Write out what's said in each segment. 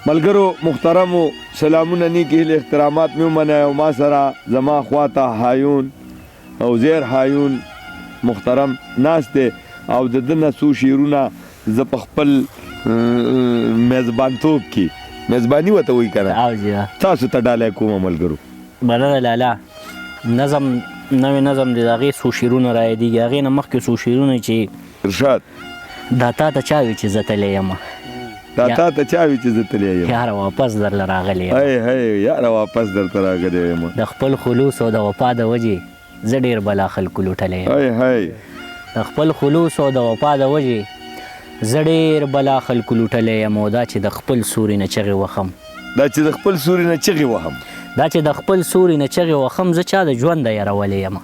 ملګرو محترمو سلامونه نیک هیلې احترامات مې ومنئ او ما سره زما خواته هایون او زیر هایون محترم ناست دی او د ده نه څو شعرونه زه په خپل میزبانتوب کې میزباني ورته وایي که نه تاسو ته ډالۍ کومه ملګرو مننه لالا نظم نوی نظم دی د هغې څو شعرونه رایادېږي هغې نه مخکې څو شعرونه چې ارشاد دا تا ته چا وي چې زه تللی یم دا تا ته چا وي چې زه تللی یم یاره واپس درله راغلی یم هی یاره واپس درته راغلی یم د خپل خلوص او د وفا د وجې زه ډېر بلا خلکو لوټلی یم د خپل خلوص او د وفا د وجې زه ډېر بلا خلکو لوټلی یم او دا چې د خپل سوري نه چغې وخم دا چې د خپل سوري نه چغې وهم دا چې د خپل سوري نه چغې وخم زه چا د ژونده یرولی یم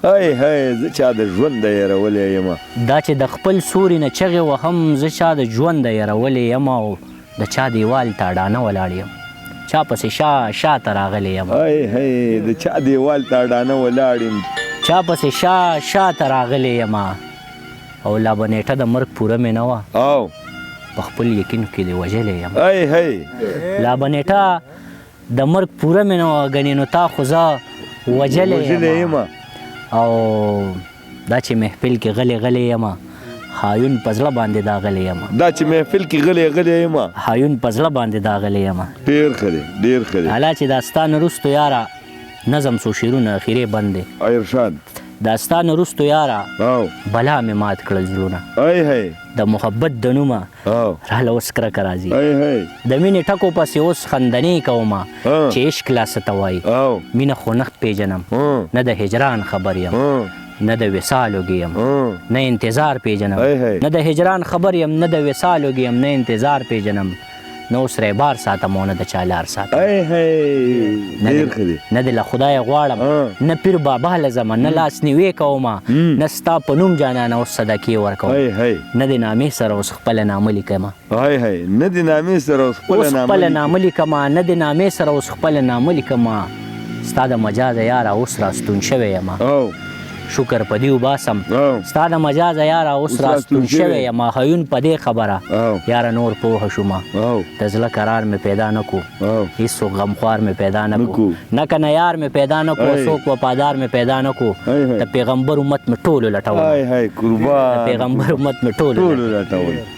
زه چا د ژونده یرولی یم دا چې د خپل سوري نه چغې وهم زه چا د ژونده یرولی یم او د چا دیوال ته اډانه ولاړ یم چا پسې شاته راغلی یم د چا دیوال ته اډانه ولاړ یم چا پسې شاته راغلی یم او لا به نیټه د مرګ پوره مې نه وه په خپل یقین کې دې وژلی یم لا به نیټه د مرګ پوره مې نه وه ګنې نو تا خو زه وژلی یم او دا چې محفل کې غلی یم هایون په زړه باندې داغلی یم دا چې محفل کې غلی یم هایون په زړه باندې داغلی یم ډېر ښه دی ډېر ښه دی حالا چې دا ستا نه وروستو یاره نظم څو شعرونه اخرې بند دی ارشاد دا ستا نه وروستو یاره بلا مې مات کړل زړونه د محبت د نومه راله اوس کرکه راځي د مینې ټکو پسې اوس خندنې کومه چې عشق لا څه ته وایي مینه خو نه پیژنم نه د هجران خبر یم نه د وصال وږی یم نه انتظار پیژنم نه د هجران خبر یم نه د وصال وږی یم نه انتظار پیژنم نه اوس ریبار ساتم او نه د چا لار ساتم نه د له خدایه غواړم نه پیر بابا لزمه نه لاس نیوې کومه نه ستا په نوم جانانه اوس صدقې ورکوم نه د نامې سره اوس خپله نامه لیکمه نه د نامې سره اوس خپله نامه لیکمه نه د نامې سره اوس خپله نامه لیکمه ستا د مجازه یاره اوس راستون شوی یم شکر په دې وباسم ستا د مجازه یاره اوس راستون شوی یم هایون په دې خبره یاره نور پوه شومه د زړه قرار مې پیدا نه کو هېڅوک غمخوار مې پیدا نه کو نه که نه یار مې پیدا نه کو څوک وفادار مې پیدا نه کو د پیغمبر امت مې ټولو لټول قربان د پیغمبر امت مې ټولو لټول